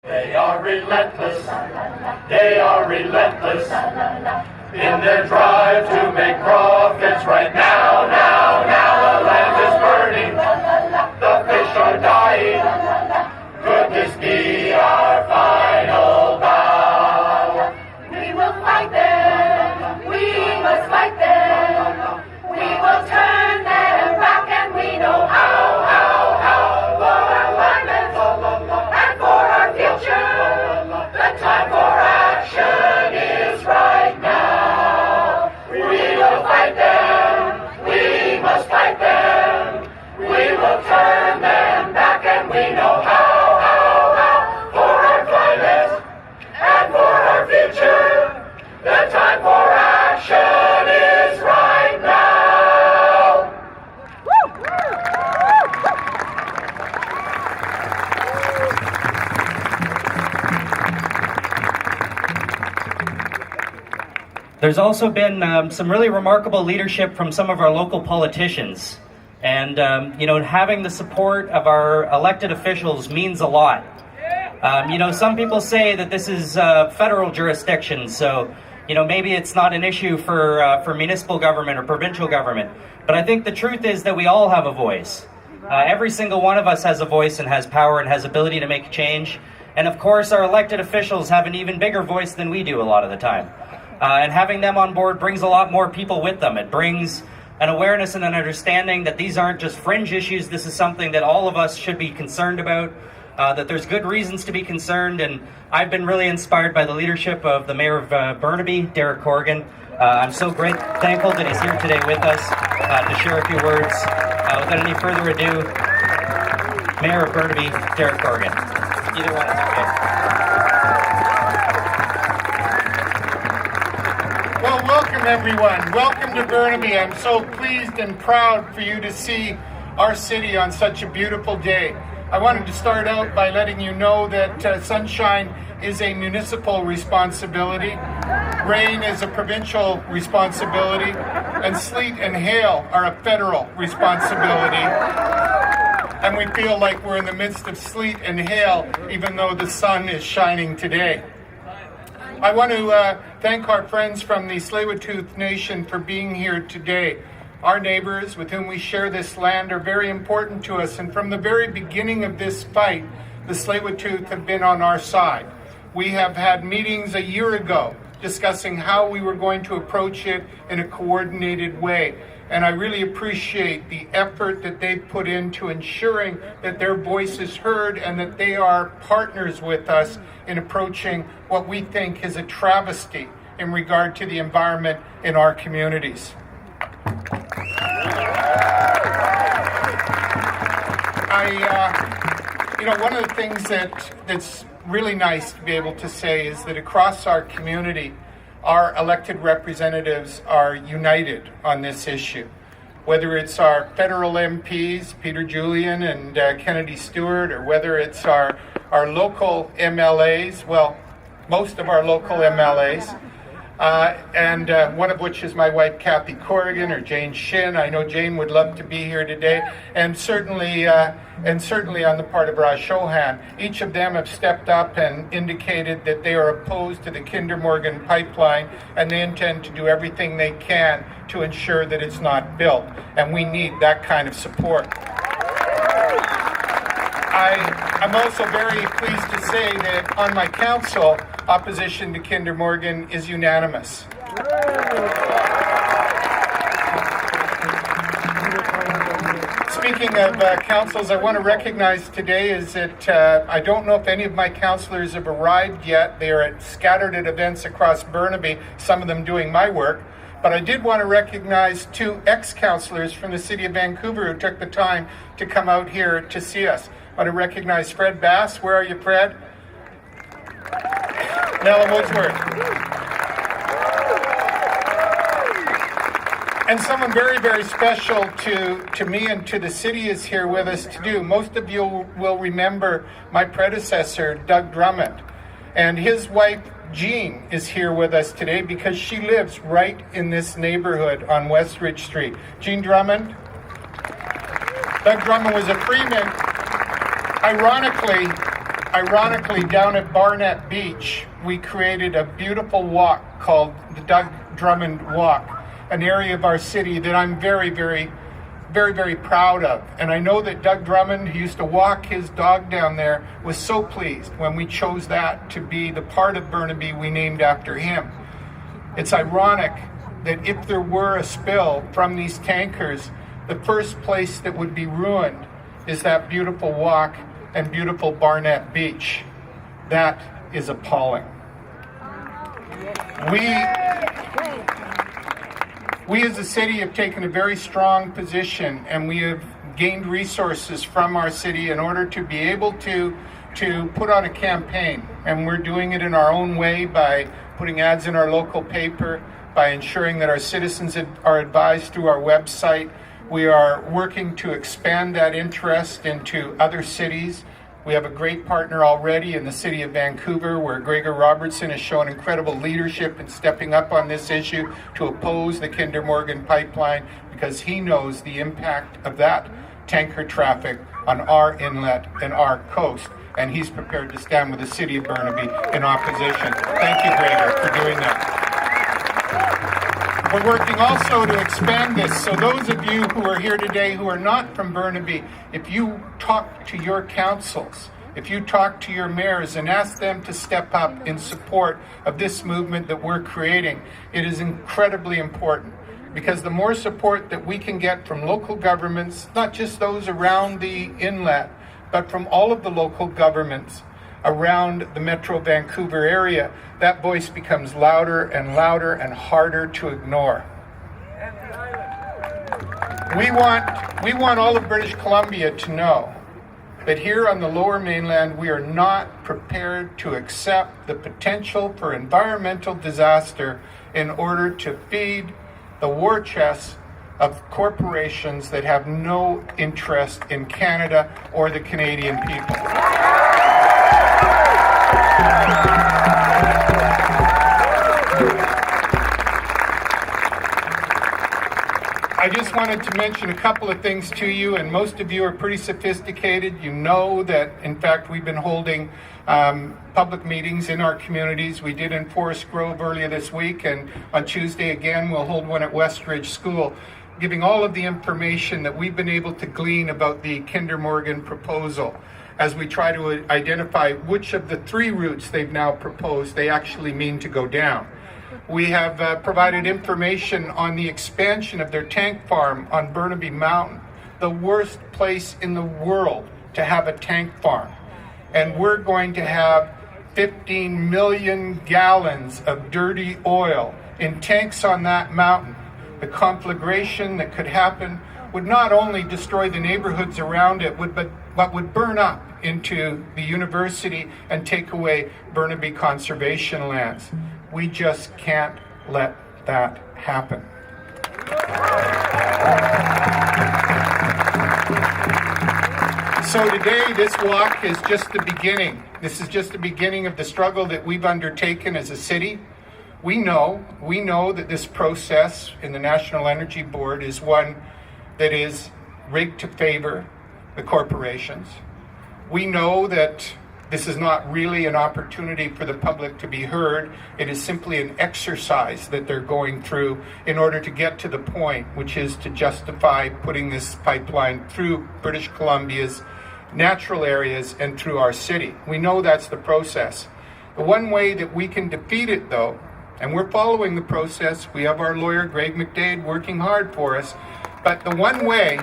They are relentless, they are relentless in their drive to make profits right now, now, now. The land is burning, the fish are dying. Could this be our final bow? We will fight them, we must fight them. We will turn them back and we know how. For our climate and for our future, the time for action is right now. We will fight them, we must fight them. We will turn them back and we know how. For our climate and for our future, the time for action is right now. There's also been some really remarkable leadership from some of our local politicians. And, having the support of our elected officials means a lot. Some people say that this is federal jurisdiction, so, maybe it's not an issue for municipal government or provincial government. But I think the truth is that we all have a voice. Every single one of us has a voice and has power and has ability to make change. And of course, our elected officials have an even bigger voice than we do a lot of the time. And having them on board brings a lot more people with them. It brings an awareness and an understanding that these aren't just fringe issues. This is something that all of us should be concerned about, that there's good reasons to be concerned. And I've been really inspired by the leadership of the Mayor of Burnaby, Derek Corrigan. I'm so thankful that he's here today with us to share a few words. Without any further ado, Mayor of Burnaby, Derek Corrigan. Either one is okay. Well, welcome everyone. Welcome to Burnaby. I'm so pleased and proud for you to see our city on such a beautiful day. I wanted to start out by letting you know that sunshine is a municipal responsibility, rain is a provincial responsibility, and sleet and hail are a federal responsibility. And we feel like we're in the midst of sleet and hail, even though the sun is shining today. I want to thank our friends from the Tsleil-Waututh Nation for being here today. Our neighbors with whom we share this land are very important to us, and from the very beginning of this fight, the Tsleil-Waututh have been on our side. We have had meetings a year ago discussing how we were going to approach it in a coordinated way. And I really appreciate the effort that they've put into ensuring that their voice is heard and that they are partners with us in approaching what we think is a travesty in regard to the environment in our communities. One of the things that's really nice to be able to say is that across our community, our elected representatives are united on this issue. Whether it's our federal MPs, Peter Julian and Kennedy Stewart, or whether it's our local MLAs, well, most of our local MLAs, and one of which is my wife, Kathy Corrigan, or Jane Shin. I know Jane would love to be here today, and certainly on the part of Raj Chauhan. Each of them have stepped up and indicated that they are opposed to the Kinder Morgan pipeline, and they intend to do everything they can to ensure that it's not built, and we need that kind of support. I'm also very pleased to say that on my council, opposition to Kinder Morgan is unanimous. Speaking of councils, I want to recognize today is that I don't know if any of my councillors have arrived yet. They are scattered at events across Burnaby, some of them doing my work. But I did want to recognize two ex-councillors from the City of Vancouver who took the time to come out here to see us. I want to recognize Fred Bass. Where are you, Fred? Nella Woodsworth. And someone very, very special to me and to the city is here with us too. Most of you will remember my predecessor, Doug Drummond. And his wife, Jean, is here with us today because she lives right in this neighborhood on West Ridge Street. Jean Drummond. Doug Drummond was a Freeman. Ironically, Ironically, down at Barnett Beach, we created a beautiful walk called the Doug Drummond Walk, an area of our city that I'm very, very proud of. And I know that Doug Drummond, who used to walk his dog down there, was so pleased when we chose that to be the part of Burnaby we named after him. It's ironic that if there were a spill from these tankers, the first place that would be ruined is that beautiful walk and beautiful Barnett Beach. That is appalling. We as a city have taken a very strong position, and we have gained resources from our city in order to be able to put on a campaign. And we're doing it in our own way by putting ads in our local paper, by ensuring that our citizens are advised through our website. We are working to expand that interest into other cities. We have a great partner already in the city of Vancouver, where Gregor Robertson has shown incredible leadership in stepping up on this issue to oppose the Kinder Morgan pipeline, because he knows the impact of that tanker traffic on our inlet and our coast, and he's prepared to stand with the city of Burnaby in opposition. Thank you, Gregor, for doing that. We're working also to expand this, so those of you who are here today who are not from Burnaby, if you talk to your councils, if you talk to your mayors and ask them to step up in support of this movement that we're creating, it is incredibly important, because the more support that we can get from local governments, not just those around the inlet, but from all of the local governments around the Metro Vancouver area, that voice becomes louder and louder and harder to ignore. We want all of British Columbia to know that here on the Lower Mainland, we are not prepared to accept the potential for environmental disaster in order to feed the war chests of corporations that have no interest in Canada or the Canadian people. I just wanted to mention a couple of things to you, and most of you are pretty sophisticated. You know that, in fact, we've been holding public meetings in our communities. We did in Forest Grove earlier this week, and on Tuesday again we'll hold one at Westridge School, giving all of the information that we've been able to glean about the Kinder Morgan proposal, as we try to identify which of the three routes they've now proposed they actually mean to go down. We have provided information on the expansion of their tank farm on Burnaby Mountain, the worst place in the world to have a tank farm. And we're going to have 15 million gallons of dirty oil in tanks on that mountain. The conflagration that could happen would not only destroy the neighborhoods around it, but would burn up into the university and take away Burnaby conservation lands. We just can't let that happen. So today, this walk is just the beginning. This is just the beginning of the struggle that we've undertaken as a city. We know that this process in the National Energy Board is one that is rigged to favor the corporations. We know that this is not really an opportunity for the public to be heard. It is simply an exercise that they're going through in order to get to the point, which is to justify putting this pipeline through British Columbia's natural areas and through our city. We know that's the process. The one way that we can defeat it, though, and we're following the process, we have our lawyer, Greg McDade, working hard for us, but the one way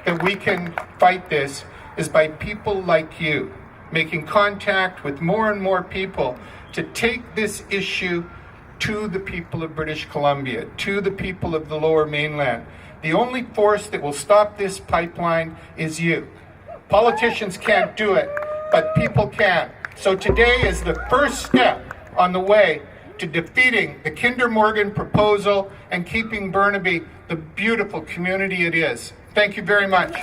that we can fight this is by people like you, making contact with more and more people to take this issue to the people of British Columbia, to the people of the Lower Mainland. The only force that will stop this pipeline is you. Politicians can't do it, but people can. So today is the first step on the way to defeating the Kinder Morgan proposal and keeping Burnaby the beautiful community it is. Thank you very much.